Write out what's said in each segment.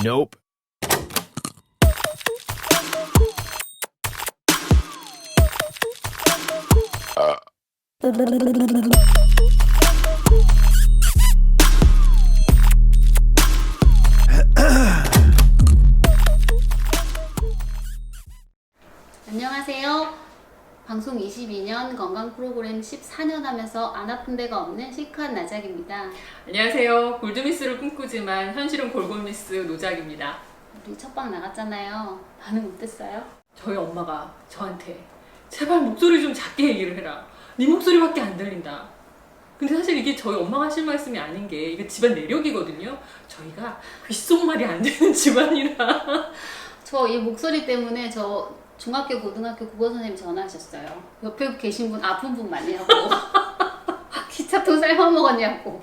Nope. 안녕하세요. 방송 22년 건강 프로그램 14년 하면서 안 아픈 데가 없는 시크한 나작입니다. 안녕하세요. 골드미스를 꿈꾸지만 현실은 골골미스 노작입니다. 우리 첫방 나갔잖아요. 반응 어땠어요? 저희 엄마가 저한테 제발 목소리 좀 작게 얘기를 해라. 네 목소리밖에 안 들린다. 근데 사실 이게 저희 엄마가 하실 말씀이 아닌 게 이게 집안 내력이거든요. 저희가 귓속말이 안 되는 집안이라. 저 이 목소리 때문에 저 중학교, 고등학교 국어 선생님 전화하셨어요. 옆에 계신 분 아픈 분 많냐고. 기차통 삶아먹었냐고.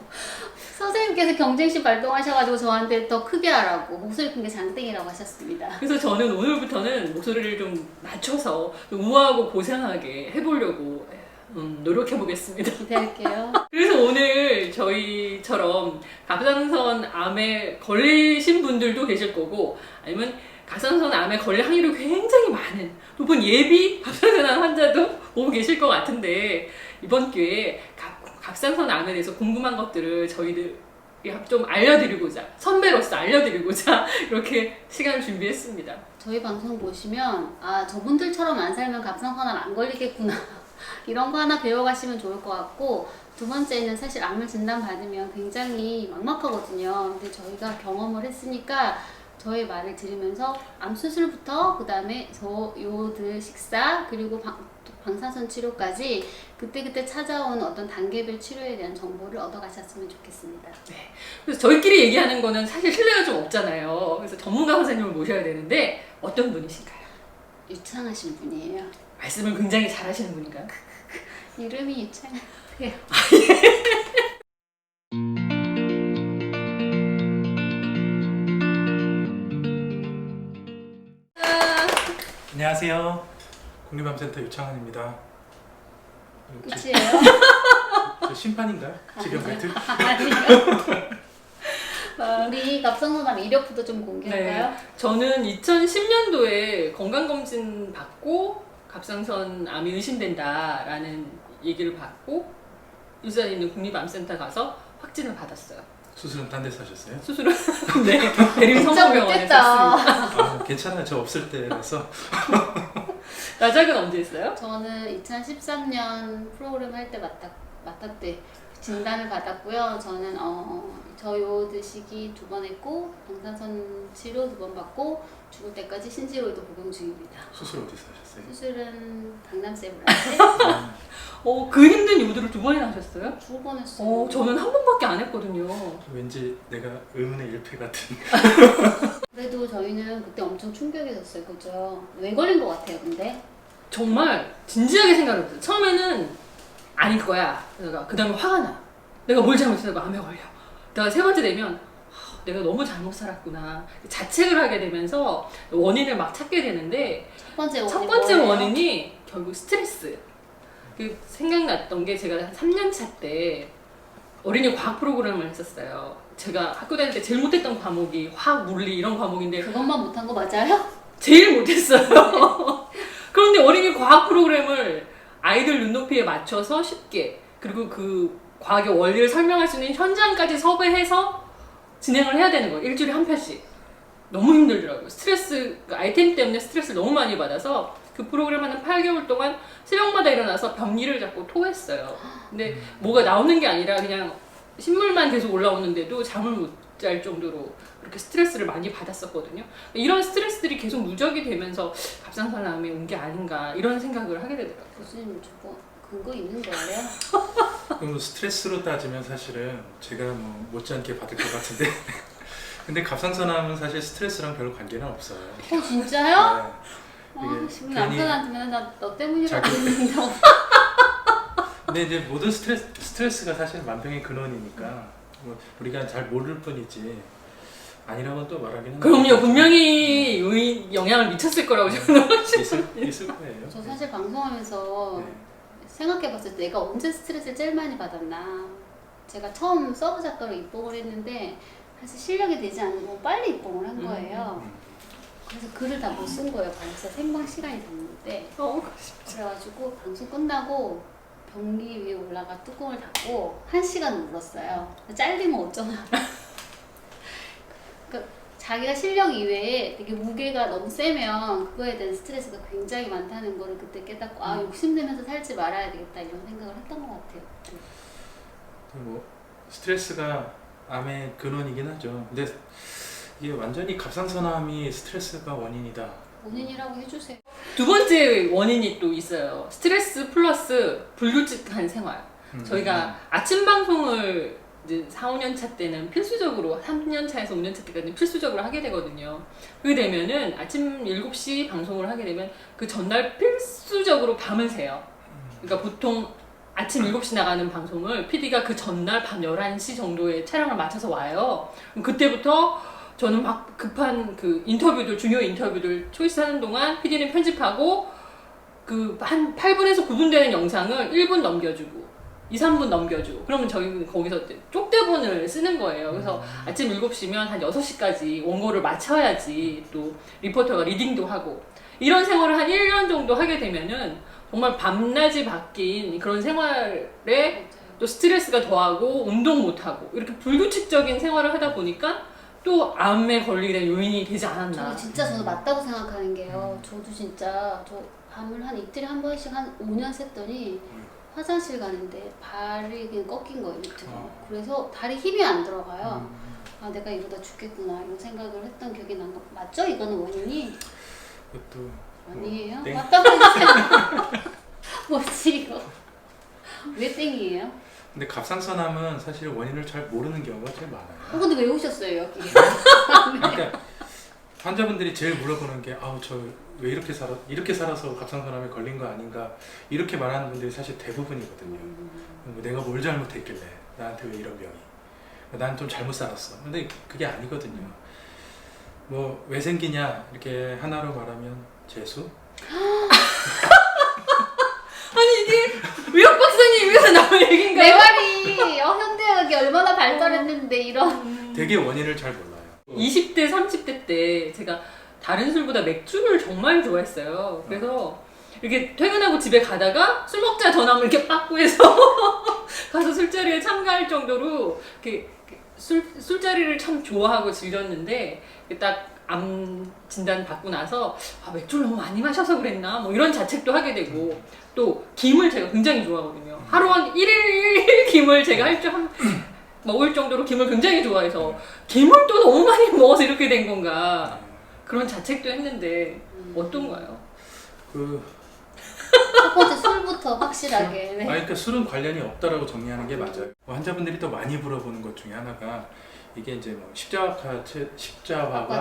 선생님께서 경쟁심 발동하셔가지고 저한테 더 크게 하라고 목소리 큰 게 장땡이라고 하셨습니다. 그래서 저는 오늘부터는 목소리를 좀 낮춰서 좀 우아하고 고상하게 해보려고 노력해보겠습니다. 기대할게요. 그래서 오늘 저희처럼 갑상선 암에 걸리신 분들도 계실 거고 아니면 갑상선 암에 걸릴 확률이 굉장히 많은 높은 예비 갑상선암 환자도 보고 계실 것 같은데 이번 기회에 갑상선 암에 대해서 궁금한 것들을 저희들이 좀 알려드리고자 선배로서 알려드리고자 이렇게 시간을 준비했습니다. 저희 방송 보시면 아 저분들처럼 안 살면 갑상선암 안 걸리겠구나 이런 거 하나 배워가시면 좋을 것 같고 두 번째는 사실 암을 진단받으면 굉장히 막막하거든요. 근데 저희가 경험을 했으니까 저의 말을 들으면서 암 수술부터 그 다음에 저요드 식사 그리고 방사선 치료까지 그때그때 찾아온 어떤 단계별 치료에 대한 정보를 얻어가셨으면 좋겠습니다. 네. 그래서 저희끼리 얘기하는 거는 사실 신뢰가 좀 없잖아요. 그래서 전문가 선생님을 모셔야 되는데 어떤 분이신가요? 유창하신 분이에요. 말씀을 굉장히 잘하시는 분인가요? 이름이 유창해요. 안녕하세요. 국립암센터 유창환입니다. 끝이에요? 저 심판인가요? 지금 멘트? 아니요. 우리 갑상선암 이력부터 좀 공개할까요? 네. 저는 2010년도에 건강검진 받고 갑상선 암이 의심된다라는 얘기를 받고 유산에 있는 국립암센터 가서 확진을 받았어요. 수술은 딴 데서 하셨어요? 수술은 네, 대림 진짜 성모병원에서 못했다. 했습니다. 아, 괜찮아요. 저 없을 때라서. 나작은 언제 했어요? 저는 2013년 프로그램 할 때 맡았대 진단을 받았고요. 저는 저요드 시기 2번 했고 방사선 치료 2번 받고 죽을 때까지 신지로이드 복용 중입니다. 수술 어디서 하셨어요? 수술은 강남세브란데 그 힘든 요도를 2번이나 하셨어요? 2번 했어요. 저는 한 번밖에 안 했거든요. 왠지 내가 의문의 일패 같은. 그래도 저희는 그때 엄청 충격이었어요. 그죠? 왜 걸린 것 같아요, 근데? 정말 진지하게 생각해봤어요. 처음에는 아닐 거야. 그 다음에 화가 나. 내가 뭘 잘못했다고 암에 걸려. 내가 세 번째 되면 내가 너무 잘못 살았구나. 자책을 하게 되면서 원인을 막 찾게 되는데 첫 번째 원인이 결국 스트레스. 생각났던 게 제가 한 3년 차 때 어린이 과학 프로그램을 했었어요. 제가 학교 다닐 때 제일 못했던 과목이 화학, 물리 이런 과목인데 그것만 못한 거 맞아요? 제일 못했어요. 그런데 어린이 과학 프로그램을 아이들 눈높이에 맞춰서 쉽게 그리고 그 과학의 원리를 설명할 수 있는 현장까지 섭외해서 진행을 해야 되는 거예요. 일주일에 한 편씩. 너무 힘들더라고요. 스트레스, 그 아이템 때문에 스트레스를 너무 많이 받아서 그 프로그램 하는 8개월 동안 새벽마다 일어나서 변기를 잡고 토했어요. 근데 뭐가 나오는 게 아니라 그냥 신물만 계속 올라오는데도 잠을 못 잘 정도로 그렇게 스트레스를 많이 받았었거든요. 이런 스트레스들이 계속 누적이 되면서 갑상선암이 온 게 아닌가 이런 생각을 하게 되더라고요. 교수님 저거 근거 있는 거예요? 그럼 스트레스로 따지면 사실은 제가 뭐 못지않게 받을 것 같은데. 근데 갑상선암은 사실 스트레스랑 별로 관계는 없어요. 진짜요? 네. 이게 지금 괜히 남편한테 나너 때문이라고 자기- 했는데 근데 이제 모든 스트레스가 사실 만병의 근원이니까 뭐 우리가 잘 모를 뿐이지 아니라고 또 말하기는 그럼요. 분명히 영향을 미쳤을 거라고 저는 있을 거예요. 저 사실 방송하면서 네. 생각해봤을 때 내가 언제 스트레스를 제일 많이 받았나. 제가 처음 서브 작가로 입봉을 했는데 사실 실력이 되지 않는 거 빨리 입봉을 한 거예요. 음. 그래서 글을 다 못 쓴 거예요. 벌써 생방 시간이 됐는데. 그래가지고 방송 끝나고 변기 위에 올라가 뚜껑을 닫고 1시간 울었어요. 잘리면 어쩌나. 그러니까 자기가 실력 이외에 되게 무게가 너무 세면 그거에 대한 스트레스가 굉장히 많다는 거를 그때 깨닫고 아 욕심내면서 살지 말아야 되겠다 이런 생각을 했던 것 같아요. 뭐 스트레스가 암의 근원이긴 하죠. 근데 이게 완전히 갑상선암이 스트레스가 원인이다. 원인이라고 해주세요. 두 번째 원인이 또 있어요. 스트레스 플러스 불규칙한 생활. 저희가 아침 방송을 이제 4, 5년 차 때는 필수적으로 3년 차에서 5년 차 때까지는 필수적으로 하게 되거든요. 그게 되면은 아침 7시 방송을 하게 되면 그 전날 필수적으로 밤을 새요. 그러니까 보통 아침 7시 나가는 방송을 PD가 그 전날 밤 11시 정도에 촬영을 마쳐서 와요. 그럼 그때부터 저는 막 급한 그 인터뷰들, 중요 인터뷰들 초이스 하는 동안 PD는 편집하고 그 한 8분에서 9분 되는 영상을 1분 넘겨주고 2, 3분 넘겨주고 그러면 저희는 거기서 쪽대본을 쓰는 거예요. 그래서 아침 7시면 한 6시까지 원고를 마쳐야지 또 리포터가 리딩도 하고 이런 생활을 한 1년 정도 하게 되면은 정말 밤낮이 바뀐 그런 생활에 또 스트레스가 더하고 운동 못하고 이렇게 불규칙적인 생활을 하다 보니까 또 암에 걸리게 된 요인이 되지 않았나. 저도 맞다고 생각하는 게요. 저도 진짜 저 밤을 한 이틀에 한 번씩 한 5년 샜더니 화장실 가는데 발이 그냥 꺾인 거예요, 밑으로. 그래서 다리 힘이 안 들어가요. 아, 내가 이러다 죽겠구나 이런 생각을 했던 기억이 난 거 맞죠? 이거는 원인이? 그것도 아니에요? 땡. 맞다고 했어요. 뭐지 이거? 왜 땡이에요? 근데 갑상선암은 사실 원인을 잘 모르는 경우가 제일 많아요. 근데 왜 오셨어요 여기? 그러니까 환자분들이 제일 물어보는 게 아우 저 왜 이렇게 살아서 갑상선암에 걸린 거 아닌가 이렇게 말하는 분들이 사실 대부분이거든요. 뭐 내가 뭘 잘못했길래 나한테 왜 이런 병이? 난 좀 잘못 살았어. 근데 그게 아니거든요. 뭐 왜 생기냐 이렇게 하나로 말하면 재수? 아니 이게 의학 박사님 위해서 나올 얘기인가요? 내 말이 현대의학이 얼마나 발달했는데 이런. 되게 원인을 잘 몰라요. 20대, 30대 때 제가 다른 술보다 맥주를 정말 좋아했어요. 그래서 이렇게 퇴근하고 집에 가다가 술 먹자 전화면 이렇게 빠꾸해서 가서 술자리에 참가할 정도로 이렇게 술자리를 참 좋아하고 즐겼는데 딱 암 진단 받고 나서 아, 맥주를 너무 많이 마셔서 그랬나 뭐 이런 자책도 하게 되고 또 김을 제가 굉장히 좋아하거든요. 하루 한 1일 김을 제가 할 줄 먹을 정도로 김을 굉장히 좋아해서 김을 또 너무 많이 먹어서 이렇게 된 건가 그런 자책도 했는데 어떤가요? 첫 번째 술부터 확실하게. 네. 그러니까 술은 관련이 없다라고 정리하는 게 맞아요. 환자분들이 또 많이 물어보는 것 중에 하나가 이게 이제 뭐 십자화가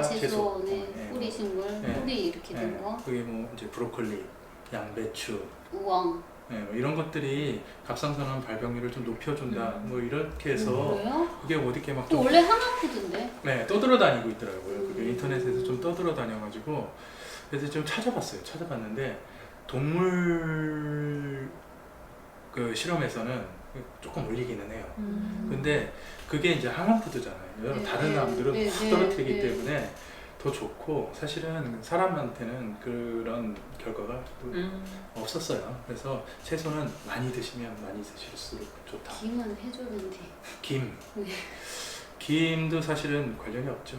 채소, 네, 뿌리 식물, 뿌리 이렇게 된 거, 그게 뭐 이제 브로콜리, 양배추, 우엉. 뭐 이런 것들이 갑상선암 발병률을 좀 높여준다. 뭐 이렇게 해서 그래요? 그게 어디게 막 또 원래 항암푸드인데. 네, 떠들어다니고 있더라고요. 그게 인터넷에서 좀 떠들어다녀가지고 그래서 좀 찾아봤는데 동물 그 실험에서는 조금 올리기는 해요. 근데 그게 이제 항암푸드잖아요. 여러 다른 암들은 다 떨어뜨리기 때문에 더 좋고 사실은 사람한테는 그런 결과가 없었어요. 그래서 채소는 많이 드시면 많이 드실수록 좋다. 김은 해주는데. 김. 네. 김도 사실은 관련이 없죠.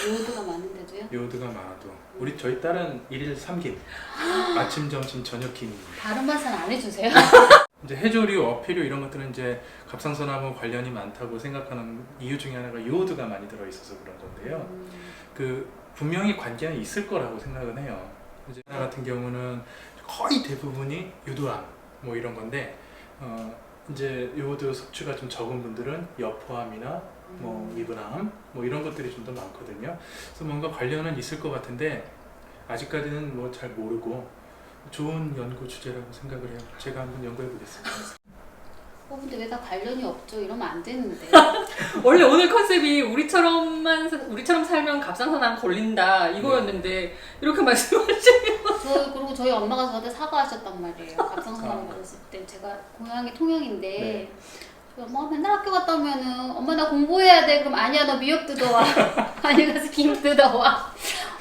요오드가 많은데도요? 요오드가 많아도 저희 딸은 1일 3김 아침, 점심, 저녁 김입니다. 다른 맛은 안 해주세요? 이제 해조류, 어패류 이런 것들은 이제 갑상선암과 관련이 많다고 생각하는 이유 중에 하나가 요오드가 많이 들어있어서 그런 건데요. 그 분명히 관계가 있을 거라고 생각은 해요. 이제 하나 같은 경우는 거의 대부분이 유두암 뭐 이런 건데 이제 요오드 섭취가 좀 적은 분들은 여포암이나 뭐 미분암 뭐 이런 것들이 좀 더 많거든요. 그래서 뭔가 관련은 있을 것 같은데 아직까지는 뭐 잘 모르고 좋은 연구 주제라고 생각을 해요. 제가 한번 연구해 보겠습니다. 근데 왜 다 관련이 없죠? 이러면 안 되는데. 원래 오늘 컨셉이 우리처럼 살면 갑상선암 걸린다 이거였는데 이렇게 말씀하시면 그리고 저희 엄마가 저한테 사과하셨단 말이에요. 갑상선암 걸렸을 때 제가 고향이 통영인데 엄마가 맨날 학교 갔다 오면은 엄마 나 공부해야 돼. 그럼 아니야 너 미역 뜯어와. 안에 가서 김 뜯어와.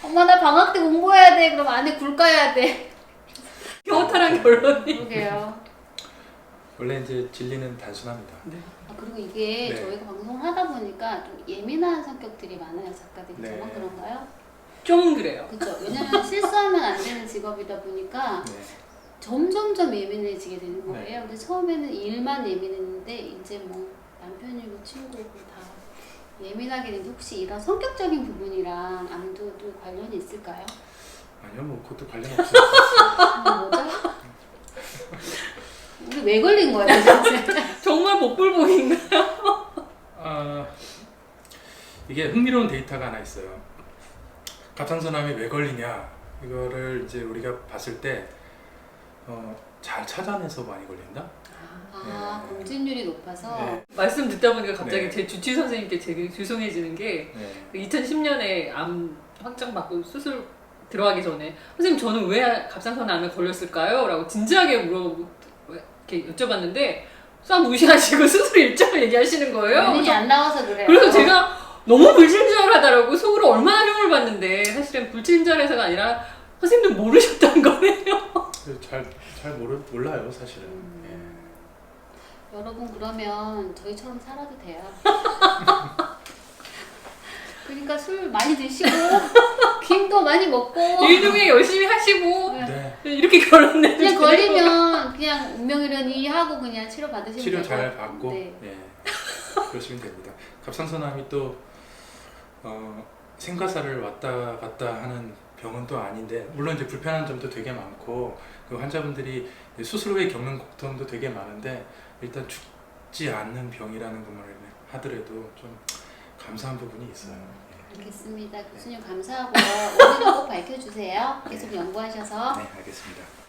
엄마 나 방학 때 공부해야 돼. 그럼 안에 굴 까야 돼. 허탈한 결론이. 그러게요. 원래 이제 진리는 단순합니다. 아, 그리고 이게 네. 저희가 방송을 하다 보니까 좀 예민한 성격들이 많아요 작가들이. 네. 저만 그런가요? 좀 그래요. 그렇죠. 왜냐면 실수하면 안 되는 직업이다 보니까 네. 점점점 예민해지게 되는 네. 거예요. 근데 처음에는 일만 예민했는데 이제 뭐 남편이고 친구고 다 예민하게 되는데 혹시 이런 성격적인 부분이랑 암도도 관련이 있을까요? 아니요, 뭐 그것도 관련 없어요. 뭐죠? 우리 왜 걸린 거예요, 도대체? 정말 복불복인가? 아, 이게 흥미로운 데이터가 하나 있어요. 갑상선암이 왜 걸리냐 이거를 이제 우리가 봤을 때 잘 찾아내서 많이 걸린다. 아, 네. 검진율이 높아서 네. 말씀 듣다 보니까 갑자기 네. 제 주치 선생님께 되게 죄송해지는 게 네. 2010년에 암 확장 받고 수술 들어가기 전에 선생님 저는 왜 갑상선암에 걸렸을까요? 라고 진지하게 이렇게 여쭤봤는데 싹 무시하시고 수술 일정을 얘기하시는 거예요. 본인이 안 나와서 그래요. 그래서 제가 너무 불친절하다라고 속으로 얼마나 힘을 받는데 사실은 불친절해서가 아니라 선생님도 모르셨던 거예요. 잘 몰라요 사실은. 여러분 그러면 저희처럼 살아도 돼요. 그러니까 술 많이 드시고 김도 많이 먹고 일중에 열심히 하시고 네. 이렇게 결혼해 그냥 걸리면 그냥 운명이려니 하고 그냥 치료 받으시면 치료 되고. 잘 받고 네. 그러시면 됩니다. 갑상선암이 또 생과사를 왔다 갔다 하는 병은 또 아닌데 물론 이제 불편한 점도 되게 많고 그 환자분들이 수술 후에 겪는 고통도 되게 많은데 일단 죽지 않는 병이라는 것만 하더라도 좀 감사한 부분이 있어요. 알겠습니다. 교수님 감사하고요. 오늘은 꼭 밝혀주세요. 계속 연구하셔서. 네, 알겠습니다.